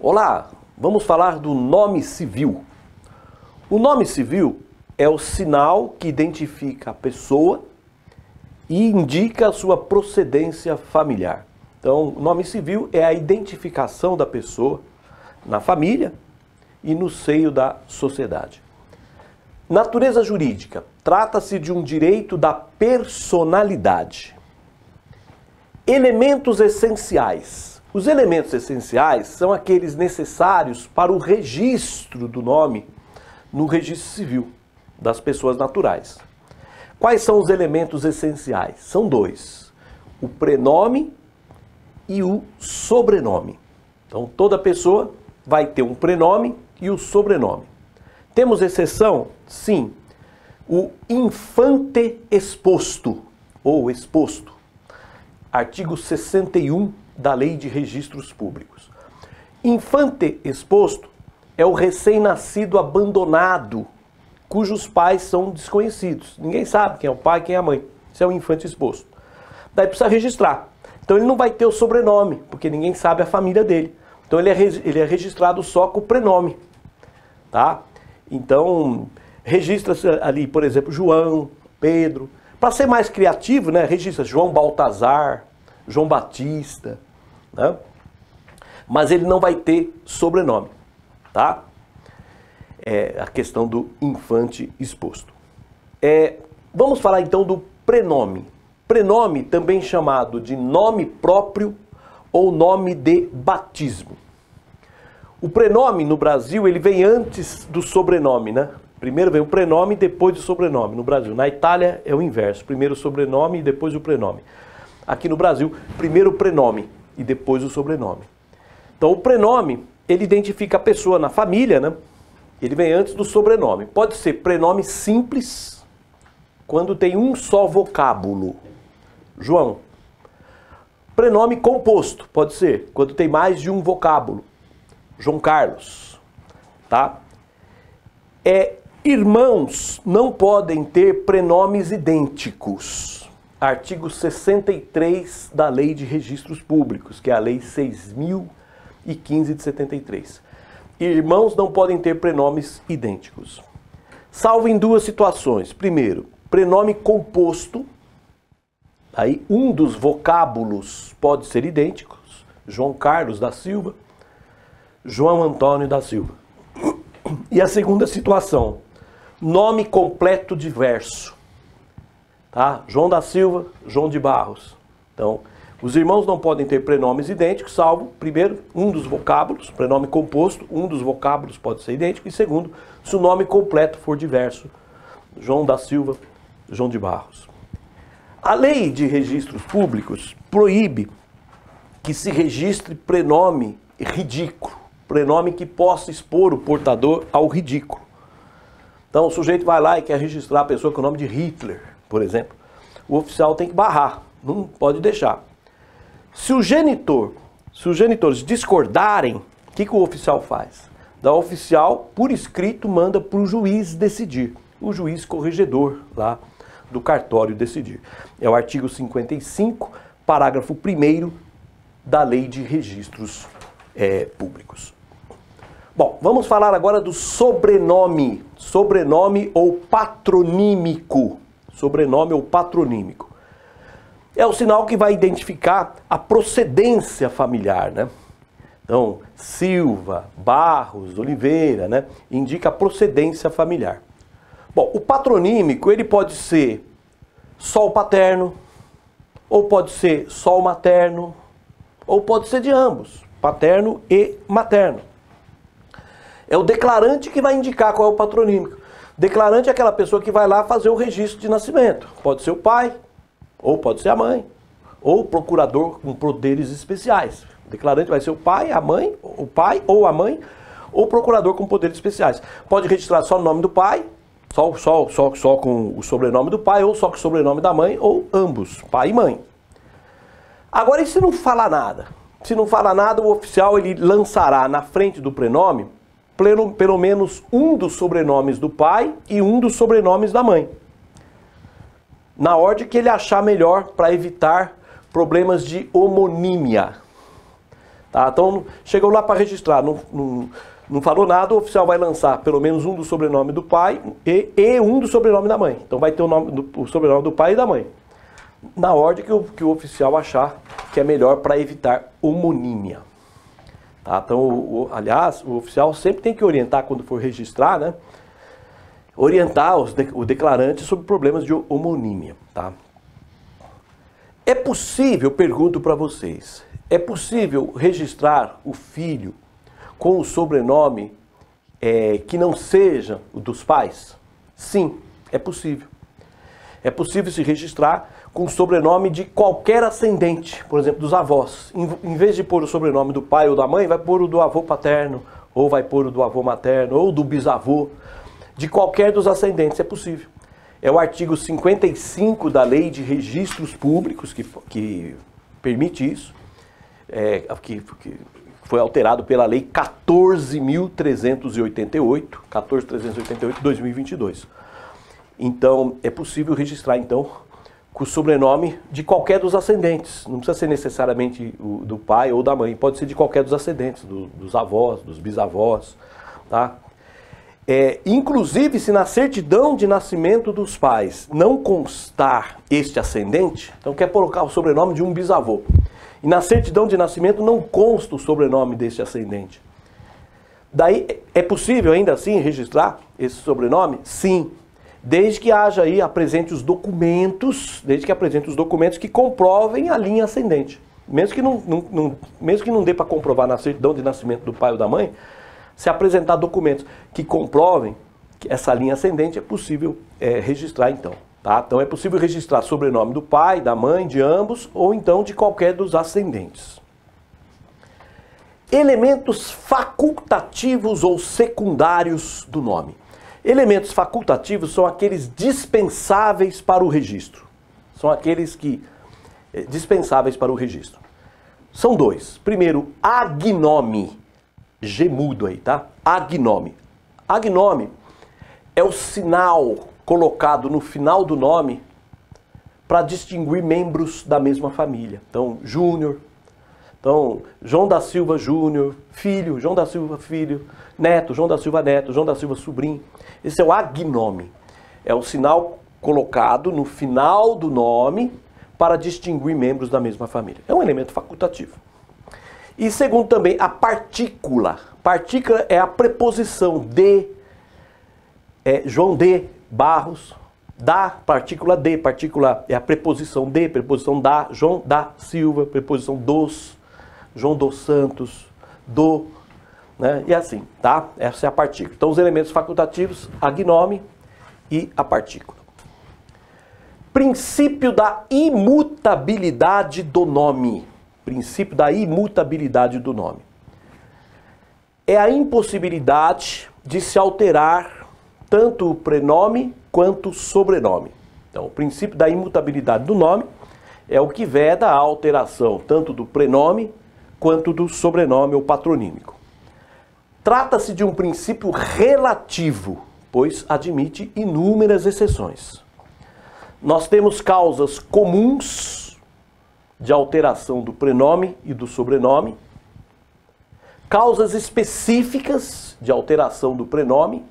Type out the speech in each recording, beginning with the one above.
Olá, vamos falar do nome civil. O nome civil é o sinal que identifica a pessoa e indica a sua procedência familiar. Então, o nome civil é a identificação da pessoa na família e no seio da sociedade. Natureza jurídica. Trata-se de um direito da personalidade. Elementos essenciais. Os elementos essenciais são aqueles necessários para o registro do nome no registro civil das pessoas naturais. Quais são os elementos essenciais? São dois: o prenome e o sobrenome. Então, toda pessoa vai ter um prenome e o sobrenome. Temos exceção? Sim. O infante exposto, ou exposto. Artigo 61 da Lei de Registros Públicos. Infante exposto é o recém-nascido abandonado, cujos pais são desconhecidos. Ninguém sabe quem é o pai e quem é a mãe. Isso é o infante exposto. Daí precisa registrar. Então ele não vai ter o sobrenome, porque ninguém sabe a família dele. Então ele é registrado só com o prenome. Tá? Então, registra-se ali, por exemplo, João, Pedro. Para ser mais criativo, né, registra João Baltazar, João Batista, né? Mas ele não vai ter sobrenome, tá? É a questão do infante exposto. Vamos falar então do prenome. Prenome, também chamado de nome próprio ou nome de batismo. O prenome no Brasil, ele vem antes do sobrenome, né? Primeiro vem o prenome, depois o sobrenome no Brasil. Na Itália é o inverso, primeiro o sobrenome e depois o prenome. Aqui no Brasil, primeiro o prenome e depois o sobrenome. Então o prenome, ele identifica a pessoa na família, né? Ele vem antes do sobrenome. Pode ser prenome simples, quando tem um só vocábulo. João. Prenome composto, pode ser, quando tem mais de um vocábulo. João Carlos. Tá? Irmãos não podem ter prenomes idênticos. Artigo 63 da Lei de Registros Públicos, que é a Lei 6.015 de 73. Irmãos não podem ter prenomes idênticos. Salvo em duas situações. Primeiro, prenome composto. Aí um dos vocábulos pode ser idêntico. João Carlos da Silva, João Antônio da Silva. E a segunda situação, nome completo diverso. Tá? João da Silva, João de Barros. Então, os irmãos não podem ter prenomes idênticos, salvo, primeiro, um dos vocábulos, prenome composto, um dos vocábulos pode ser idêntico, e segundo, se o nome completo for diverso, João da Silva, João de Barros. A Lei de Registros Públicos proíbe que se registre prenome ridículo, prenome que possa expor o portador ao ridículo. Então, o sujeito vai lá e quer registrar a pessoa com o nome de Hitler, por exemplo. O oficial tem que barrar, não pode deixar. Se os genitores discordarem, o que o oficial faz? O oficial, por escrito, manda para o juiz decidir. O juiz corregedor lá do cartório decidir. É o artigo 55, parágrafo 1º da Lei de Registros Públicos. Bom, vamos falar agora do sobrenome. Sobrenome ou patronímico. Sobrenome ou patronímico. É o sinal que vai identificar a procedência familiar, né? Então, Silva, Barros, Oliveira, né? Indica a procedência familiar. Bom, o patronímico, ele pode ser só o paterno, ou pode ser só o materno, ou pode ser de ambos, paterno e materno. É o declarante que vai indicar qual é o patronímico. Declarante é aquela pessoa que vai lá fazer o registro de nascimento. Pode ser o pai, ou pode ser a mãe, ou o procurador com poderes especiais. O declarante vai ser o pai, a mãe, o pai ou a mãe, ou o procurador com poderes especiais. Pode registrar só o nome do pai, só com o sobrenome do pai, ou só com o sobrenome da mãe, ou ambos, pai e mãe. Agora, e se não falar nada? Se não falar nada, o oficial ele lançará na frente do prenome pelo menos um dos sobrenomes do pai e um dos sobrenomes da mãe. Na ordem que ele achar melhor para evitar problemas de homonímia. Tá? Então, chegou lá para registrar, não falou nada, o oficial vai lançar pelo menos um do sobrenome do pai e um do sobrenome da mãe. Então vai ter o sobrenome do pai e da mãe, na ordem que o oficial achar que é melhor para evitar homonímia. Tá? Então, aliás, o oficial sempre tem que orientar quando for registrar, né? Orientar o declarante sobre problemas de homonímia. Tá? É possível, pergunto para vocês, é possível registrar o filho com o sobrenome que não seja o dos pais? Sim, é possível. É possível se registrar com o sobrenome de qualquer ascendente, por exemplo, dos avós. Em vez de pôr o sobrenome do pai ou da mãe, vai pôr o do avô paterno, ou vai pôr o do avô materno, ou do bisavô, de qualquer dos ascendentes, é possível. É o artigo 55 da Lei de Registros Públicos que permite isso, que foi alterado pela Lei 14.388, 14.388 de 2022. Então, é possível registrar, então, com o sobrenome de qualquer dos ascendentes. Não precisa ser necessariamente o do pai ou da mãe, pode ser de qualquer dos ascendentes, dos avós, dos bisavós, tá? Inclusive, se na certidão de nascimento dos pais não constar este ascendente, então quer colocar o sobrenome de um bisavô, e na certidão de nascimento não consta o sobrenome deste ascendente. Daí, é possível ainda assim registrar esse sobrenome? Sim, desde que haja aí, apresente os documentos, que comprovem a linha ascendente. Mesmo que não dê para comprovar na certidão de nascimento do pai ou da mãe, se apresentar documentos que comprovem que essa linha ascendente, é possível registrar então. Tá? Então é possível registrar sobrenome do pai, da mãe, de ambos, ou então de qualquer dos ascendentes. Elementos facultativos ou secundários do nome. Elementos facultativos são aqueles dispensáveis para o registro. São aqueles que dispensáveis para o registro. São dois. Primeiro, agnome. Gemudo aí, tá? Agnome. Agnome é o sinal colocado no final do nome para distinguir membros da mesma família. Então, Júnior. Então, João da Silva Júnior, filho, João da Silva filho, neto, João da Silva neto, João da Silva sobrinho. Esse é o agnome. É o sinal colocado no final do nome para distinguir membros da mesma família. É um elemento facultativo. E segundo também, a partícula. Partícula é a preposição de João de Barros, da partícula de. Partícula é a preposição de, preposição da, João da Silva, preposição dos, João dos Santos, do, né? E assim, tá? Essa é a partícula. Então os elementos facultativos, agnome e a partícula. Princípio da imutabilidade do nome. Princípio da imutabilidade do nome. É a impossibilidade de se alterar tanto o prenome quanto o sobrenome. Então, o princípio da imutabilidade do nome é o que veda a alteração tanto do prenome quanto do sobrenome ou patronímico. Trata-se de um princípio relativo, pois admite inúmeras exceções. Nós temos causas comuns de alteração do prenome e do sobrenome, causas específicas de alteração do prenome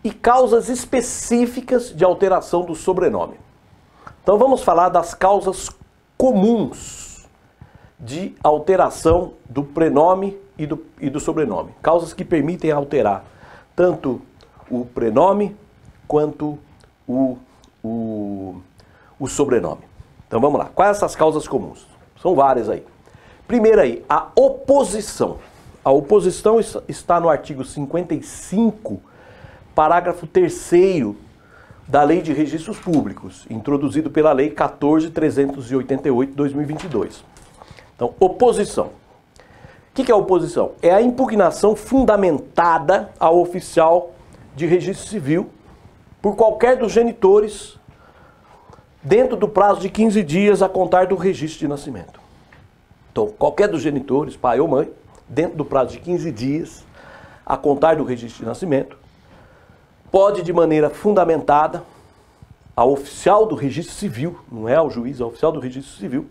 e causas específicas de alteração do sobrenome. Então vamos falar das causas comuns de alteração do prenome e do sobrenome. Causas que permitem alterar tanto o prenome quanto o sobrenome. Então vamos lá. Quais essas causas comuns? São várias aí. Primeiro aí, a oposição. A oposição está no artigo 55, parágrafo 3º da Lei de Registros Públicos, introduzido pela Lei 14.388 de 2022. Então, oposição. O que é oposição? É a impugnação fundamentada ao oficial de registro civil por qualquer dos genitores dentro do prazo de 15 dias a contar do registro de nascimento. Então, qualquer dos genitores, pai ou mãe, dentro do prazo de 15 dias a contar do registro de nascimento, pode, de maneira fundamentada, ao oficial do registro civil, não é ao juiz, ao oficial do registro civil,